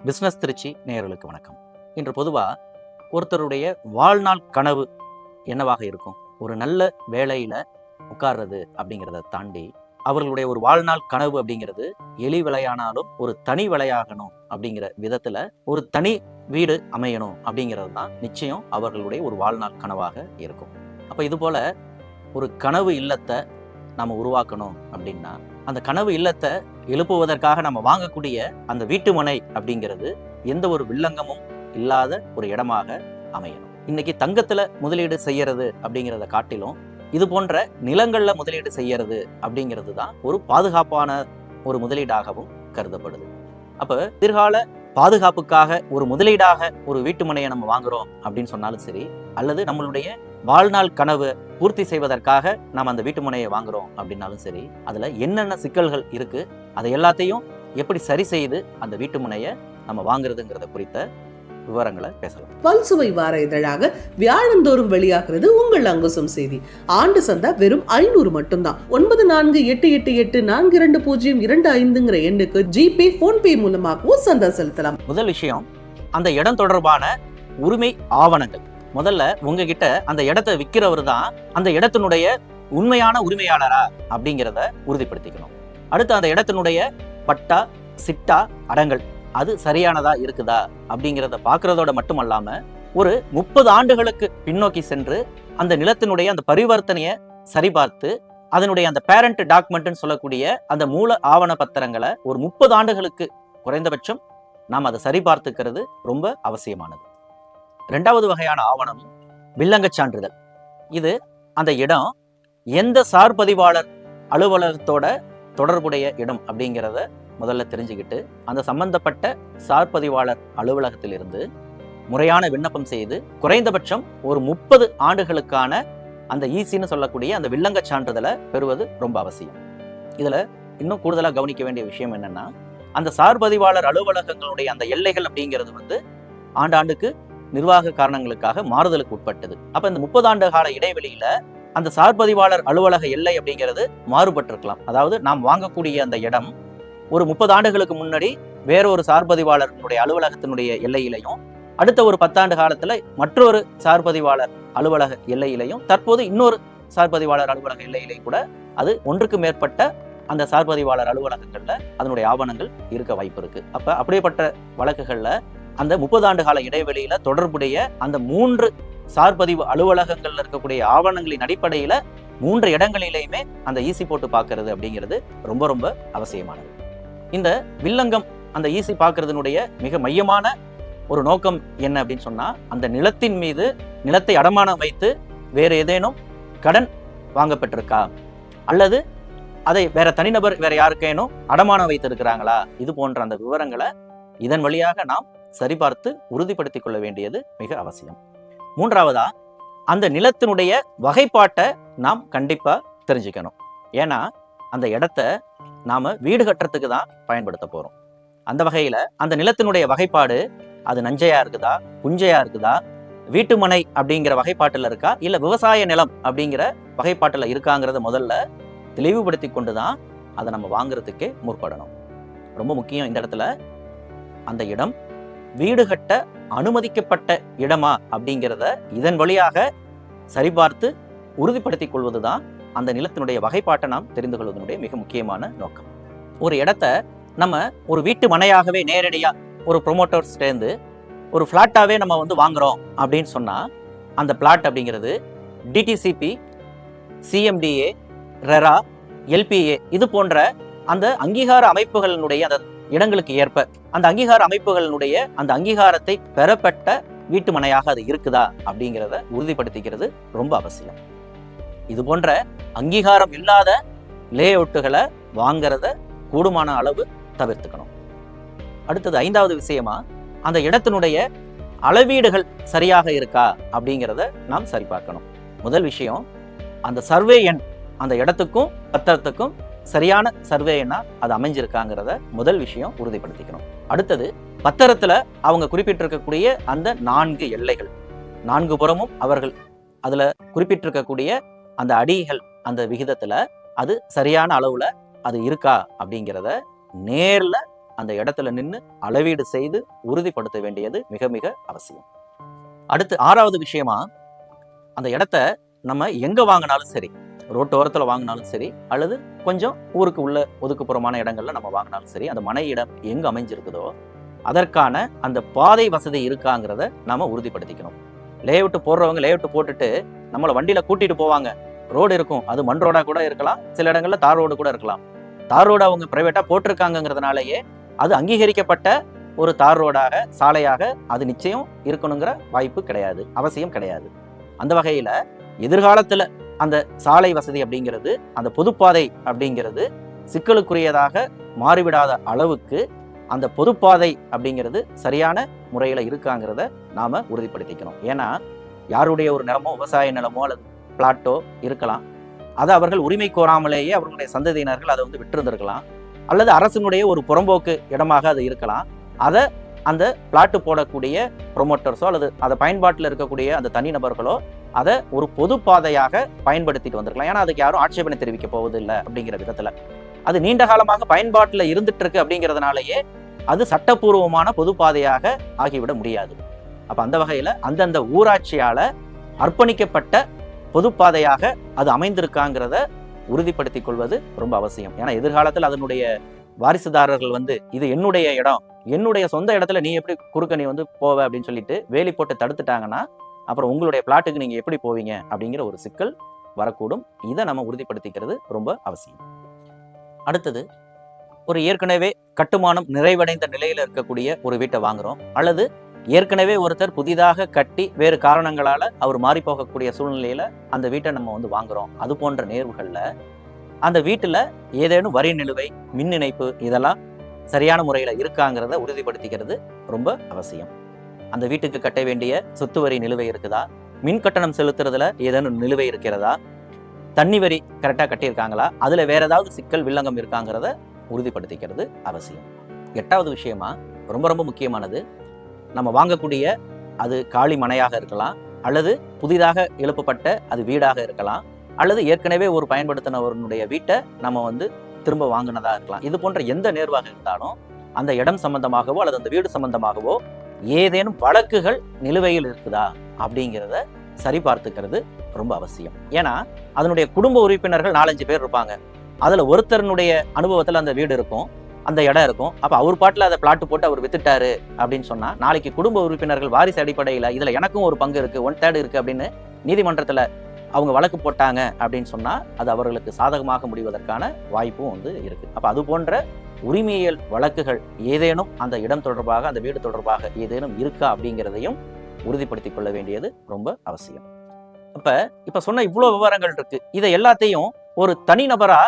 Business Trichy நேயர்களுக்கு வணக்கம். இன்று பொதுவாக ஒருத்தருடைய வாழ்நாள் கனவு என்னவாக இருக்கும்? ஒரு நல்ல வேலையில் உட்கார்றது அப்படிங்கிறத தாண்டி அவர்களுடைய ஒரு வாழ்நாள் கனவு அப்படிங்கிறது எலி விலையானாலும் ஒரு தனி விலையாகணும் அப்படிங்கிற விதத்தில் ஒரு தனி வீடு அமையணும் அப்படிங்கிறது தான் நிச்சயம் அவர்களுடைய ஒரு வாழ்நாள் கனவாக இருக்கும். அப்போ இது போல் ஒரு கனவு இல்லத்தை நம்ம உருவாக்கணும் அப்படின்னா அந்த கனவு இல்லத்தை எழுப்புவதற்காக நம்ம வாங்கக்கூடிய அந்த வீட்டு மனை அப்படிங்கிறது எந்த ஒரு வில்லங்கமும் இல்லாத ஒரு இடமாக அமையணும். இன்னைக்கு தங்கத்துல முதலீடு செய்யறது அப்படிங்கிறத காட்டிலும் இது போன்ற நிலங்கள்ல முதலீடு செய்யறது அப்படிங்கிறது தான் ஒரு பாதுகாப்பான ஒரு முதலீடாகவும் கருதப்படுது. அப்ப எதிர்கால பாதுகாப்புக்காக ஒரு முதலீடாக ஒரு வீட்டு மனையை நம்ம வாங்குறோம் அப்படின்னு சொன்னாலும் சரி, அல்லது நம்மளுடைய வாழ்நாள் கனவு பூர்த்தி செய்வதற்காக நாம் அந்த வீட்டு மனையை வாங்குறோம் அப்படின்னாலும் சரி, அதுல என்னென்ன சிக்கல்கள் இருக்கு, அதை எல்லாத்தையும் எப்படி சரி செய்து அந்த வீட்டு மனையை நம்ம வாங்குறதுங்கிறத குறித்த விவரங்களை பேசலாம். பல்சுவை வார இதழாக வியாழந்தோறும் வெளியாகிறது உங்கள் அங்குசம் செய்தி. ஆண்டு சந்தா வெறும் 500 மட்டும்தான். 9488420225 எண்ணுக்கு ஜிபே போன்பே மூலமாகவோ சந்தா செலுத்தலாம். முதல் விஷயம், அந்த இடம் தொடர்பான உரிமை ஆவணங்கள். முதல்ல உங்ககிட்ட அந்த இடத்தை விற்கிறவர் தான் அந்த இடத்தினுடைய உண்மையான உரிமையாளரா அப்படிங்கிறத உறுதிப்படுத்திக்கணும். அடுத்து அந்த இடத்தினுடைய பட்டா, சிட்டா, அடங்கல் அது சரியானதா இருக்குதா அப்படிங்கிறத பார்க்கறதோட மட்டுமல்லாம ஒரு 30 ஆண்டுகளுக்கு பின்னோக்கி சென்று அந்த நிலத்தினுடைய அந்த பரிவர்த்தனையை சரிபார்த்து அதனுடைய அந்த பேரண்ட் டாக்குமெண்ட்னு சொல்லக்கூடிய அந்த மூல ஆவண பத்திரங்களை ஒரு 30 ஆண்டுகளுக்கு குறைந்தபட்சம் நாம் அதை சரிபார்த்துக்கிறது ரொம்ப அவசியமானது. 2வது வகையான ஆவணம் வில்லங்கச் சான்றிதழ். இது அந்த இடம் எந்த சார்பதிவாளர் அலுவலகத்தோட தொடர்புடைய இடம் அப்படிங்கிறத முதல்ல தெரிஞ்சுக்கிட்டு அந்த சம்பந்தப்பட்ட சார்பதிவாளர் அலுவலகத்திலிருந்து முறையான விண்ணப்பம் செய்து குறைந்தபட்சம் ஒரு 30 ஆண்டுகளுக்கான அந்த ஈசின்னு சொல்லக்கூடிய அந்த வில்லங்கச் சான்றிதழை பெறுவது ரொம்ப அவசியம். இதுல இன்னும் கூடுதலாக கவனிக்க வேண்டிய விஷயம் என்னன்னா, அந்த சார்பதிவாளர் அலுவலகங்களுடைய அந்த எல்லைகள் அப்படிங்கிறது ஆண்டாண்டுக்கு நிர்வாக காரணங்களுக்காக மாறுதலுக்கு உட்பட்டது. அப்ப இந்த 30 ஆண்டு கால இடைவெளியில அந்த சார்பதிவாளர் அலுவலக எல்லை அப்படிங்கிறது மாறுபட்டிருக்கலாம். அதாவது நாம் வாங்கக்கூடிய அந்த இடம் ஒரு 30 ஆண்டுகளுக்கு முன்னாடி வேற ஒரு சார்பதிவாளர்களுடைய அலுவலகத்தினுடைய எல்லையிலையும், அடுத்த ஒரு 10 ஆண்டு காலத்துல மற்றொரு சார்பதிவாளர் அலுவலக எல்லையிலையும், தற்போது இன்னொரு சார்பதிவாளர் அலுவலக எல்லையிலையும் கூட அது ஒன்றுக்கு மேற்பட்ட அந்த சார்பதிவாளர் அலுவலகங்கள்ல அதனுடைய ஆவணங்கள் இருக்க வாய்ப்பு இருக்கு. அப்ப அப்படிப்பட்ட வழக்குகள்ல அந்த 30 ஆண்டு கால இடைவெளியில தொடர்புடைய அந்த 3 சார்பதிவு அலுவலகங்கள்ல இருக்கக்கூடிய ஆவணங்களின் அடிப்படையில 3 இடங்களிலேயுமே அந்த ஈசி போட்டு பார்க்கறது அப்படிங்கிறது ரொம்ப ரொம்ப அவசியமானது. இந்த வில்லங்கம் அந்த ஈசி பார்க்கறதுனுடைய மிக மையமான ஒரு நோக்கம் என்ன அப்படின்னு சொன்னா, அந்த நிலத்தின் மீது நிலத்தை அடமானம் வைத்து வேற ஏதேனும் கடன் வாங்கப்பட்டிருக்கா, அல்லது அதை வேற தனிநபர் வேற யாருக்கேனும் அடமானம் வைத்திருக்கிறாங்களா, இது போன்ற அந்த விவரங்களை இதன் வழியாக நாம் சரிபார்த்து உறுதிப்படுத்திக் கொள்ள வேண்டியது மிக அவசியம். 3வதா, அந்த நிலத்தினுடைய வகைப்பாட்டை நாம் கண்டிப்பா தெரிஞ்சுக்கணும். ஏன்னா அந்த இடத்த நாம வீடு கட்டுறதுக்கு தான் பயன்படுத்த போறோம். அந்த வகையில அந்த நிலத்தினுடைய வகைப்பாடு அது நஞ்சையா இருக்குதா, புஞ்சையா இருக்குதா, வீட்டுமனை அப்படிங்கிற வகைப்பாட்டுல இருக்கா, இல்ல விவசாய நிலம் அப்படிங்கிற வகைப்பாட்டுல இருக்காங்கிறத முதல்ல தெளிவுபடுத்தி கொண்டுதான் அதை நம்ம வாங்குறதுக்கே முற்படணும். ரொம்ப முக்கியம் இந்த இடத்துல, அந்த இடம் வீடு கட்ட அனுமதிக்கப்பட்ட இடமா அப்படிங்கிறத இதன் வழியாக சரிபார்த்து உறுதிப்படுத்திக் கொள்வதுதான் அந்த நிலத்தினுடைய வகைப்பாட்டை நாம் தெரிந்து கொள்வதனுடைய மிக முக்கியமான நோக்கம். ஒரு இடத்த நம்ம ஒரு வீட்டு மனையாகவே நேரடியா ஒரு ப்ரொமோட்டர்ஸ் சேர்ந்து ஒரு பிளாட்டாவே நம்ம வாங்குறோம் அப்படின்னு சொன்னா, அந்த பிளாட் அப்படிங்கிறது டிடிசிபி, சிஎம்டிஏ, ரெரா, எல்பிஏ இது போன்ற அந்த அங்கீகார அமைப்புகளினுடைய அந்த இடங்களுக்கு ஏற்ப அந்த அங்கீகார அமைப்புகளினுடைய அந்த அங்கீகாரத்தை பெறப்பட்ட வீட்டு மனையாக அது இருக்குதா அப்படிங்கிறத உறுதிப்படுத்திக்கிறது ரொம்ப அவசியம். இது போன்ற அங்கீகாரம் இல்லாத லே அவுட்டுகளை வாங்கிறத கூடுமான அளவு தவிர்த்துக்கணும். அடுத்தது 5வது விஷயமா, அந்த இடத்தினுடைய அளவீடுகள் சரியாக இருக்கா அப்படிங்கிறத நாம் சரிபார்க்கணும். முதல் விஷயம், அந்த சர்வே எண் அந்த இடத்துக்கும் பத்திரத்துக்கும் சரியான சர்வே எண்ணா அது அமைஞ்சிருக்காங்கிறத முதல் விஷயம் உறுதிப்படுத்திக்கணும். அடுத்தது, பத்திரத்துல அவங்க குறிப்பிட்டிருக்கக்கூடிய அந்த 4 எல்லைகள், 4 புறமும் அவர்கள் அதுல குறிப்பிட்டிருக்கக்கூடிய அந்த அடிகள் அந்த விகிதத்துல அது சரியான அளவுல அது இருக்கா அப்படிங்கிறத நேர்ல அந்த இடத்துல நின்று அளவீடு செய்து உறுதிப்படுத்த வேண்டியது மிக மிக அவசியம். அடுத்து 6வது விஷயமா, அந்த இடத்த நம்ம எங்க வாங்கினாலும் சரி, ரோட்டோரத்துல வாங்கினாலும் சரி, அல்லது கொஞ்சம் ஊருக்கு உள்ள ஒதுக்குப்புறமான இடங்கள்ல நம்ம வாங்கினாலும் சரி, அந்த மனை இடம் எங்க அமைஞ்சிருக்குதோ அதற்கான அந்த பாதை வசதி இருக்காங்கிறத நாம உறுதிப்படுத்திக்கணும். லேஅவுட் போடுறவங்க லேஅவுட் போட்டுட்டு நம்மளை வண்டியில கூட்டிட்டு போவாங்க. ரோடு இருக்கும், அது மண் ரோடா கூட இருக்கலாம், சில இடங்கள்ல தார் ரோடு கூட இருக்கலாம். தார் ரோடு அவங்க பிரைவேட்டா போட்டிருக்காங்கிறதுனாலயே அது அங்கீகரிக்கப்பட்ட ஒரு தார் ரோடாக, சாலையாக அது நிச்சயம் இருக்கணுங்கிற வாய்ப்பு கிடையாது, அவசியம் கிடையாது. அந்த வகையில எதிர்காலத்துல அந்த சாலை வசதி அப்படிங்கிறது, அந்த பொதுப்பாதை அப்படிங்கிறது சிக்கலுக்குரியதாக மாறிவிடாத அளவுக்கு அந்த பொதுப்பாதை அப்படிங்கிறது சரியான முறையில இருக்காங்கிறத நாம உறுதிப்படுத்திக்கணும். ஏன்னா யாருடைய ஒரு நிலமோ, விவசாய நிலமோ அல்லது பிளாட்டோ இருக்கலாம், அதை அவர்கள் உரிமை கோராமலேயே அவர்களுடைய சந்ததியினர்கள் அதை விட்டிருந்திருக்கலாம், அல்லது அரசினுடைய ஒரு புறம்போக்கு இடமாக அது இருக்கலாம். அதை அந்த பிளாட்டு போடக்கூடிய ப்ரொமோட்டர்ஸோ அல்லது அதை பயன்பாட்டில் இருக்கக்கூடிய அந்த தனிநபர்களோ அதை ஒரு பொது பாதையாக பயன்படுத்திட்டு வந்திருக்கலாம். ஏன்னா அதுக்கு யாரும் ஆட்சேபனை தெரிவிக்க போவதில்லை அப்படிங்கிற விதத்துல அது நீண்ட காலமாக பயன்பாட்டில் இருந்துட்டு இருக்கு அப்படிங்கிறதுனாலயே அது சட்டப்பூர்வமான பொது பாதையாக ஆகிவிட முடியாது. அப்ப அந்த வகையில அந்தந்த ஊராட்சியால அர்ப்பணிக்கப்பட்ட பொதுப்பாதையாக அது அமைந்திருக்காங்கிறத உறுதிப்படுத்திக் கொள்வது ரொம்ப அவசியம். ஏன்னா எதிர்காலத்தில் அதனுடைய வாரிசுதாரர்கள் இது என்னுடைய இடம், என்னுடைய சொந்த இடத்துல நீ எப்படி குறுக்க நீ போவ அப்படின்னு சொல்லிட்டு வேலி போட்டு தடுத்துட்டாங்கன்னா அப்புறம் உங்களுடைய பிளாட்டுக்கு நீங்க எப்படி போவீங்க அப்படிங்கிற ஒரு சிக்கல் வரக்கூடும். இதை நம்ம உறுதிப்படுத்திக்கிறது ரொம்ப அவசியம். அடுத்தது, ஒரு ஏற்கனவே கட்டுமானம் நிறைவடைந்த நிலையில இருக்கக்கூடிய ஒரு வீட்டை வாங்குறோம், அல்லது ஏற்கனவே ஒருத்தர் புதிதாக கட்டி வேறு காரணங்களால அவர் மாறி போகக்கூடிய சூழ்நிலையில அந்த வீட்டை நம்ம வாங்குறோம். அது போன்ற நேர்வுகள்ல அந்த வீட்டுல ஏதேனும் வரி நிலுவை, மின் இணைப்பு இதெல்லாம் சரியான முறையில இருக்காங்கிறத உறுதிப்படுத்திக்கிறது ரொம்ப அவசியம். அந்த வீட்டுக்கு கட்ட வேண்டிய சொத்து வரி நிலுவை இருக்குதா, மின் கட்டணம் செலுத்துறதுல ஏதேனும் நிலுவை இருக்கிறதா, தண்ணி வரி கரெக்டா கட்டியிருக்காங்களா, அதுல வேற ஏதாவது சிக்கல் வில்லங்கம் இருக்காங்கிறத உறுதிப்படுத்திக்கிறது அவசியம். 8வது விஷயமா, ரொம்ப ரொம்ப முக்கியமானது, நம்ம வாங்கக்கூடிய அது காலி மனையாக இருக்கலாம், அல்லது புதிதாக எழுப்பப்பட்ட அது வீடாக இருக்கலாம், அல்லது ஏற்கனவே ஒரு பயன்படுத்தினவருடைய வீட்டை நம்ம திரும்ப வாங்கினதா இருக்கலாம். இது போன்ற எந்த நேர்வாக இருந்தாலும் அந்த இடம் சம்பந்தமாகவோ அல்லது அந்த வீடு சம்பந்தமாகவோ ஏதேனும் வழக்குகள் நிலுவையில் இருக்குதா அப்படிங்கிறத சரி பார்த்துக்கிறது ரொம்ப அவசியம். ஏன்னா அதனுடைய குடும்ப உறுப்பினர்கள் 4-5 பேர் இருப்பாங்க. அதுல ஒருத்தருடைய அனுபவத்துல அந்த வீடு இருக்கும், அந்த இடம் இருக்கும். அப்ப அவர் பாட்டுல அதை பிளாட் போட்டு அவர் வித்துட்டாரு அப்படின்னு சொன்னா, நாளைக்கு குடும்ப உறுப்பினர்கள் வாரிசு அடிப்படையில இதுல எனக்கும் ஒரு பங்கு இருக்கு, 1/3 இருக்கு அப்படின்னு நீதிமன்றத்துல அவங்க வழக்கு போட்டாங்க அப்படின்னு சொன்னா அது அவர்களுக்கு சாதகமாக முடிவதற்கான வாய்ப்பும் இருக்கு. அப்ப அது போன்ற உரிமையியல் வழக்குகள் ஏதேனும் அந்த இடம் தொடர்பாக, அந்த வீடு தொடர்பாக ஏதேனும் இருக்கா அப்படிங்கிறதையும் உறுதிப்படுத்திக் கொள்ள வேண்டியது ரொம்ப அவசியம். இப்ப சொன்ன இவ்வளவு விவரங்கள் இருக்கு. இதை எல்லாத்தையும் ஒரு தனிநபரா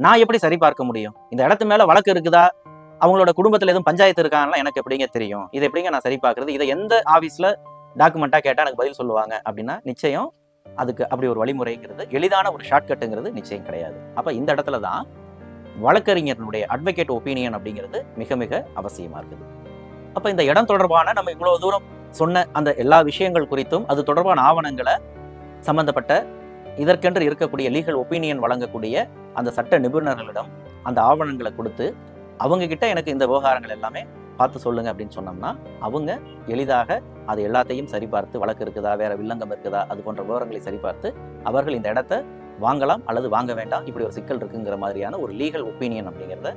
நான் எப்படி சரி பார்க்க முடியும்? இந்த இடத்து மேல வழக்கு இருக்குதா, அவங்களோட குடும்பத்துல எதுவும் பஞ்சாயத்து இருக்காங்கன்னா எனக்கு எப்படிங்க தெரியும்? இதை எப்படிங்க நான் சரி பார்க்கறது? இதை எந்த ஆபீஸ்ல டாக்குமெண்டா கேட்டா எனக்கு பதில் சொல்லுவாங்க அப்படின்னா நிச்சயம் அதுக்கு அப்படி ஒரு வழிமுறைங்கிறது, எளிதான ஒரு ஷார்ட்கட்டுங்கிறது நிச்சயம் கிடையாது. அப்ப இந்த இடத்துல தான் வழக்கறிஞர்களுடைய அட்வொகேட் ஒப்பீனியன் அப்படிங்கிறது மிக மிக அவசியமா இருக்குது. அப்ப இந்த இடம் தொடர்பான நம்ம இவ்வளவு தூரம் சொன்ன அந்த எல்லா விஷயங்கள் குறித்தும் அது தொடர்பான ஆவணங்களை சம்பந்தப்பட்ட இதற்கென்று இருக்கக்கூடிய லீகல் ஒப்பீனியன் வழங்கக்கூடிய அந்த சட்ட நிபுணர்களிடம் அந்த ஆவணங்களை கொடுத்து அவங்க கிட்ட எனக்கு இந்த விவகாரங்கள் எல்லாமே பார்த்து சொல்லுங்க அப்படின்னு சொன்னோம்னா அவங்க எளிதாக அது எல்லாத்தையும் சரிபார்த்து, வழக்கு இருக்குதா, வேற வில்லங்கம் இருக்குதா, அது போன்ற விவரங்களை சரிபார்த்து அவர்கள் இந்த இடத்த வாங்கலாம் அல்லது வாங்க வேண்டாம், இப்படி ஒரு சிக்கல் இருக்குங்கிற மாதிரியான ஒரு லீகல் ஒப்பீனியன் அப்படிங்கிறத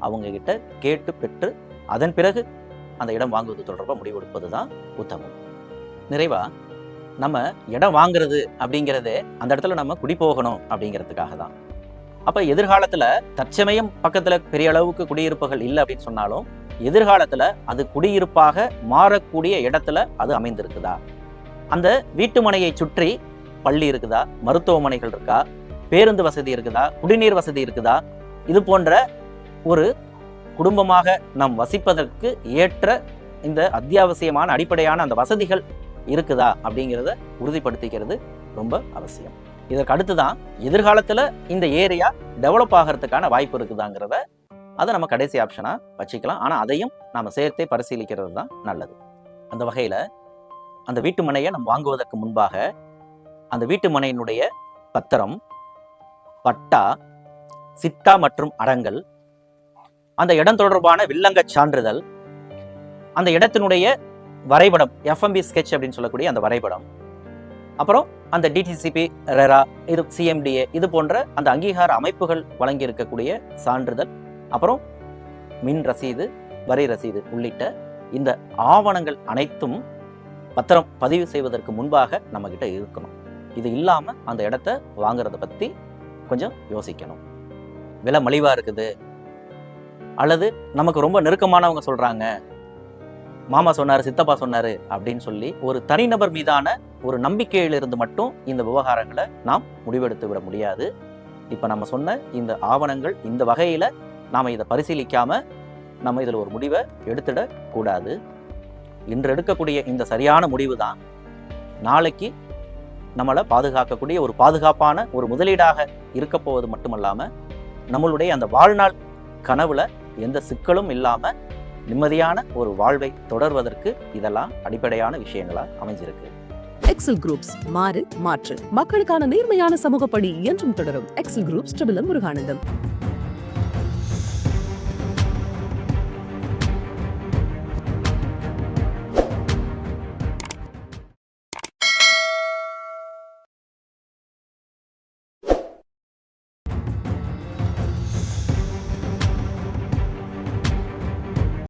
அவங்க கிட்ட கேட்டு பெற்று அதன் பிறகு அந்த இடம் வாங்குவது தொடர்பாக முடிவெடுப்பது தான் உத்தமம். நிறைவா, நம்ம இடம் வாங்குறது அப்படிங்கிறதே அந்த இடத்துல நம்ம குடி போகணும் அப்படிங்கிறதுக்காக தான். அப்ப எதிர்காலத்துல தற்சமயம் பக்கத்துல பெரிய அளவுக்கு குடியிருப்புகள் இல்லை அப்படின்னு சொன்னாலும் எதிர்காலத்துல அது குடியிருப்பாக மாறக்கூடிய இடத்துல அது அமைந்திருக்குதா, அந்த வீட்டு மனையை சுற்றி பள்ளி இருக்குதா, மருத்துவமனைகள் இருக்கா, பேருந்து வசதி இருக்குதா, குடிநீர் வசதி இருக்குதா, இது போன்ற ஒரு குடும்பமாக நாம் வசிப்பதற்கு ஏற்ற இந்த அத்தியாவசியமான அடிப்படையான அந்த வசதிகள் இருக்குதா அப்படிங்கிறத உறுதிப்படுத்திக்கிறது ரொம்ப அவசியம். இதற்கு அடுத்துதான் எதிர்காலத்துல இந்த ஏரியா டெவலப் ஆகிறதுக்கான வாய்ப்பு இருக்குதாங்கிறத அதை நம்ம கடைசி ஆப்ஷனா வச்சுக்கலாம். ஆனா அதையும் நாம சேர்த்தே பரிசீலிக்கிறது தான் நல்லது. அந்த வகையில அந்த வீட்டு மனையை நம்ம வாங்குவதற்கு முன்பாக அந்த வீட்டு மனையினுடைய பத்திரம், பட்டா, சிட்டா மற்றும் அடங்கல், அந்த இடம் தொடர்பான வில்லங்கச் சான்றிதழ், அந்த இடத்தினுடைய வரைபடம், எஃப்எம்பி ஸ்கெட்ச் அப்படின்னு சொல்லக்கூடிய அந்த வரைபடம், அப்புறம் அந்த டிடிசிபி, ரெரா, இது சிஎம்டிஏ, இது போன்ற அந்த அங்கீகார அமைப்புகள் வழங்கி இருக்கக்கூடிய சான்றிதழ், அப்புறம் மின் ரசீது, வரி ரசீது உள்ளிட்ட இந்த ஆவணங்கள் அனைத்தும் பத்திரம் பதிவு செய்வதற்கு முன்பாக நம்ம கிட்ட இருக்கணும். இது இல்லாம அந்த இடத்த வாங்குறத பத்தி கொஞ்சம் யோசிக்கணும். விலை மலிவா இருக்குது, அல்லது நமக்கு ரொம்ப நெருக்கமானவங்க சொல்றாங்க, மாமா சொன்னாரு, சித்தப்பா சொன்னாரு அப்படின்னு சொல்லி ஒரு தனிநபர் மீதான ஒரு நம்பிக்கையிலிருந்து மட்டும் இந்த விவகாரங்களை நாம் முடிவெடுத்து விட முடியாது. இப்ப நம்ம சொன்ன இந்த ஆவணங்கள் இந்த வகையில நாம இதை பரிசீலிக்காம நம்ம இதுல ஒரு முடிவை எடுத்துட கூடாது. இன்று எடுக்கக்கூடிய இந்த சரியான முடிவு தான் நாளைக்கு நம்மளை பாதுகாக்கக்கூடிய ஒரு பாதுகாப்பான ஒரு முதலீடாக இருக்க போவது மட்டுமல்லாம நம்மளுடைய அந்த வாழ்நாள் கனவுல எந்த சிக்கலும் இல்லாம நிம்மதியான ஒரு வாழ்வை தொடர்வதற்கு இதெல்லாம் அடிப்படையான விஷயங்களா அமைஞ்சிருக்கு. எக்ஸல் குரூப்ஸ், மாறு மாற்று, மக்களுக்கான நேர்மையான சமூக பணி என்றும் தொடரும். Excel groups, Muruganandam.